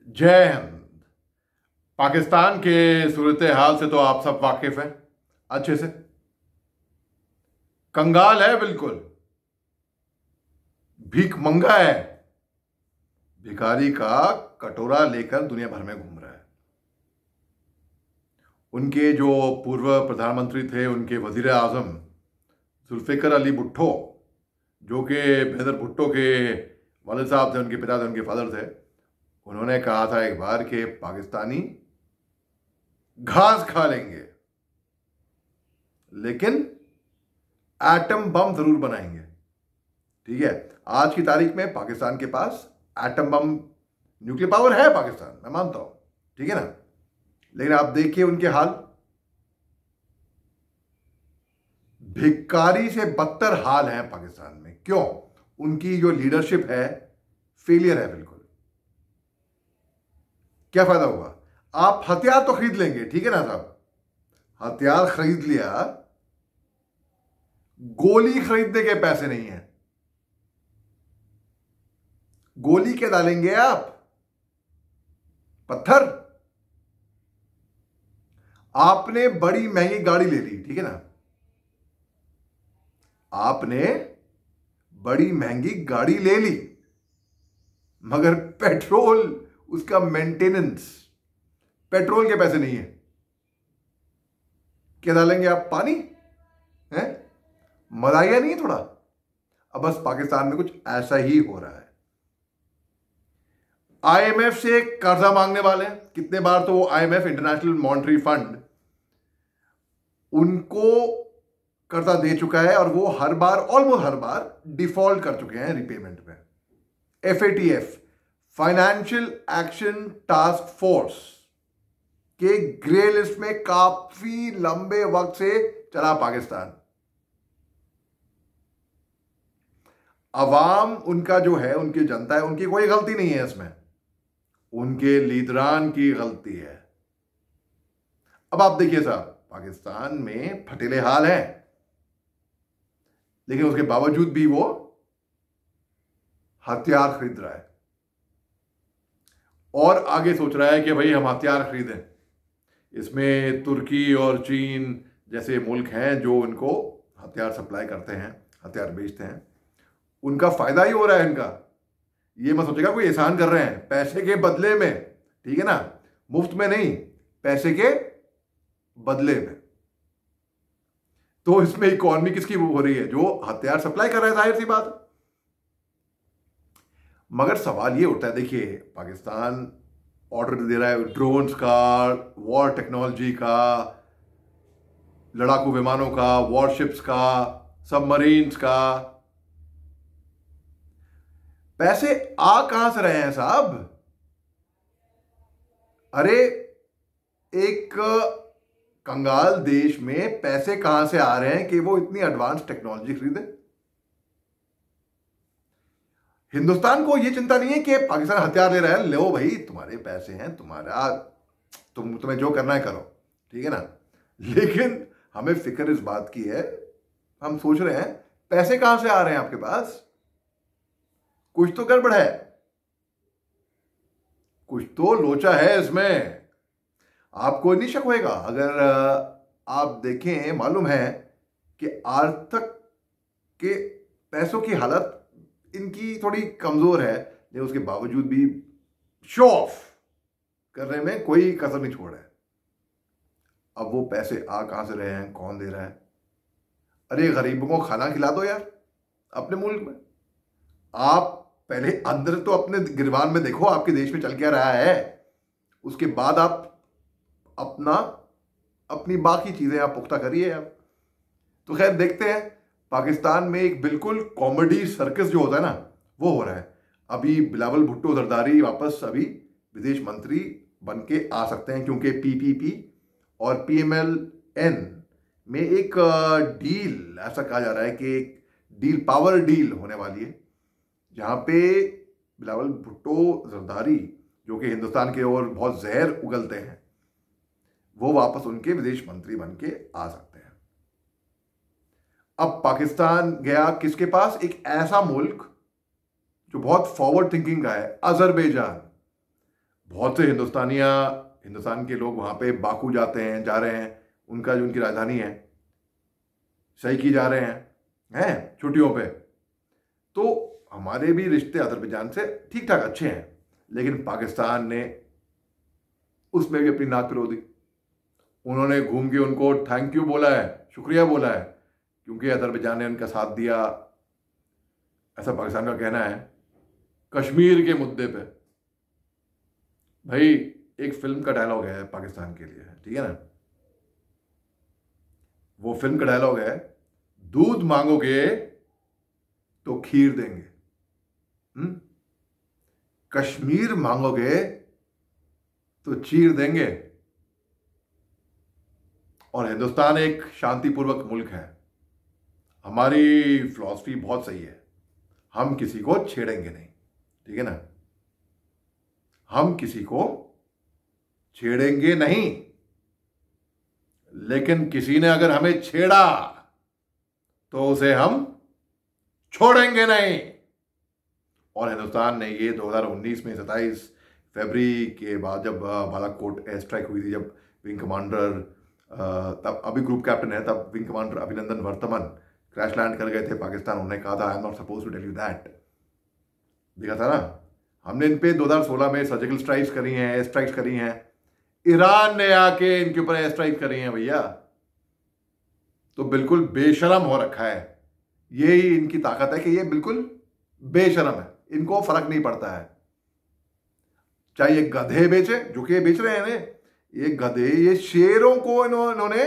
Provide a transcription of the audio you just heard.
जय हिंद। पाकिस्तान के सूरत हाल से तो आप सब वाकिफ हैं अच्छे से। कंगाल है, बिल्कुल भीख मंगा है, भिखारी का कटोरा लेकर दुनिया भर में घूम रहा है। उनके जो पूर्व प्रधानमंत्री थे, उनके वजीर आजम जुल्फिकर अली भुट्टो, जो कि बेनज़ीर भुट्टो के वालिद साहब थे, उनके पिता थे, उनके फादर थे, उन्होंने कहा था एक बार कि पाकिस्तानी घास खा लेंगे लेकिन एटम बम जरूर बनाएंगे। ठीक है, आज की तारीख में पाकिस्तान के पास एटम बम, न्यूक्लियर पावर है पाकिस्तान, मैं मानता हूं, ठीक है ना। लेकिन आप देखिए उनके हाल, भिखारी से बदतर हाल है पाकिस्तान में। क्यों? उनकी जो लीडरशिप है फेलियर है बिल्कुल। क्या फायदा होगा? आप हथियार तो खरीद लेंगे, ठीक है ना साहब, हथियार खरीद लिया, गोली खरीदने के पैसे नहीं है। गोली क्या डालेंगे आप? पत्थर। आपने बड़ी महंगी गाड़ी ले ली, ठीक है ना, आपने बड़ी महंगी गाड़ी ले ली, मगर पेट्रोल, उसका मेंटेनेंस, पेट्रोल के पैसे नहीं है। क्या डालेंगे आप? पानी है? मलाइया नहीं है थोड़ा? अब बस पाकिस्तान में कुछ ऐसा ही हो रहा है। आईएमएफ से कर्जा मांगने वाले हैं कितने बार, तो वो आईएमएफ, इंटरनेशनल मॉनेटरी फंड, उनको कर्जा दे चुका है और वो हर बार, ऑलमोस्ट हर बार डिफॉल्ट कर चुके हैं रिपेमेंट में। FATF, financial action task force के ग्रे लिस्ट में काफी लंबे वक्त से चला पाकिस्तान। अवाम उनका जो है, उनकी जनता है, उनकी कोई गलती नहीं है इसमें, उनके लीडरान की गलती है। अब आप देखिए साहब, पाकिस्तान में फटेले हाल है, लेकिन उसके बावजूद भी वो हथियार खरीद रहा है और आगे सोच रहा है कि भाई हम हथियार खरीदें। इसमें तुर्की और चीन जैसे मुल्क हैं जो उनको हथियार सप्लाई करते हैं, हथियार बेचते हैं, उनका फायदा ही हो रहा है इनका। ये मत सोचेगा कोई एहसान कर रहे हैं, पैसे के बदले में, ठीक है ना, मुफ्त में नहीं, पैसे के बदले में। तो इसमें इकॉनमी किसकी हो रही है? जो हथियार सप्लाई कर रहा है, जाहिर सी बात। मगर सवाल ये उठता है, देखिए पाकिस्तान ऑर्डर दे रहा है ड्रोन्स का, वॉर टेक्नोलॉजी का, लड़ाकू विमानों का, वॉरशिप्स का, सबमरीन्स का। पैसे आ कहां से रहे हैं साहब? अरे एक कंगाल देश में पैसे कहां से आ रहे हैं कि वो इतनी एडवांस टेक्नोलॉजी खरीदे? हिंदुस्तान को ये चिंता नहीं है कि पाकिस्तान हथियार ले रहा है, लो भाई तुम्हारे पैसे हैं, तुम्हारा, तुम्हें जो करना है करो, ठीक है ना। लेकिन हमें फिक्र इस बात की है, हम सोच रहे हैं पैसे कहां से आ रहे हैं आपके पास? कुछ तो गड़बड़ है, कुछ तो लोचा है इसमें। आपको नहीं शक होएगा अगर आप देखें, मालूम है कि आर्थिक के पैसों की हालत इनकी थोड़ी कमजोर है, लेकिन उसके बावजूद भी शो ऑफ करने में कोई कसर नहीं छोड़ रहा है। अब वो पैसे आ कहां से रहे हैं, कौन दे रहा है? अरे गरीबों को खाना खिला दो यार अपने मुल्क में। आप पहले अंदर तो अपने गिरबान में देखो आपके देश में चल क्या रहा है, उसके बाद आप अपनी बाकी चीजें आप पुख्ता करिए आप। तो खैर देखते हैं, पाकिस्तान में एक बिल्कुल कॉमेडी सर्कस जो होता है ना, वो हो रहा है। अभी बिलावल भुट्टो जरदारी वापस अभी विदेश मंत्री बन के आ सकते हैं, क्योंकि पीपीपी और पीएमएलएन में एक डील, ऐसा कहा जा रहा है कि एक डील, पावर डील होने वाली है, जहां पे बिलावल भुट्टो जरदारी, जो कि हिंदुस्तान के ओर बहुत जहर उगलते हैं, वो वापस उनके विदेश मंत्री बन के आ सकते हैं। अब पाकिस्तान गया किसके पास? एक ऐसा मुल्क जो बहुत फॉरवर्ड थिंकिंग का है, अजरबैजान। बहुत से हिंदुस्तान के लोग वहां पे बाकू जा रहे हैं, उनका जो उनकी राजधानी है, सही की जा रहे हैं छुट्टियों पे। तो हमारे भी रिश्ते अजरबैजान से ठीक ठाक अच्छे हैं, लेकिन पाकिस्तान ने उसमें भी अपनी नाक पिरो दी। उन्होंने घूम के उनको थैंक यू बोला है, शुक्रिया बोला है, क्योंकि अजरबैजान ने उनका साथ दिया, ऐसा पाकिस्तान का कहना है कश्मीर के मुद्दे पे। भाई एक फिल्म का डायलॉग है पाकिस्तान के लिए, ठीक है ना, वो फिल्म का डायलॉग है, दूध मांगोगे तो खीर देंगे, कश्मीर मांगोगे तो चीर देंगे। और हिंदुस्तान एक शांतिपूर्वक मुल्क है, हमारी फिलॉसफी बहुत सही है, हम किसी को छेड़ेंगे नहीं, ठीक है ना, हम किसी को छेड़ेंगे नहीं, लेकिन किसी ने अगर हमें छेड़ा तो उसे हम छोड़ेंगे नहीं। और हिंदुस्तान ने ये 2019 में 27 फरवरी के बाद, जब बालाकोट एयर स्ट्राइक हुई थी, जब विंग कमांडर, तब अभी ग्रुप कैप्टन है, तब विंग कमांडर अभिनंदन वर्तमान क्रैश लैंड कर गए थे पाकिस्तान। उन्होंने कहा था I am not suppose to tell you that, देखा था ना हमने इन पे 2016 में सर्जिकल स्ट्राइक्स करी हैं, एयर स्ट्राइक्स करी हैं, ईरान ने आके इनके ऊपर एयर स्ट्राइक करी हैं भैया। तो बिल्कुल बेशरम हो रखा है, यही इनकी ताकत है कि ये बिल्कुल बेशरम है, इनको फर्क नहीं पड़ता है, चाहे ये गधे बेचे, जो कि बेच रहे हैं ये गधे, ये शेरों को इन्होंने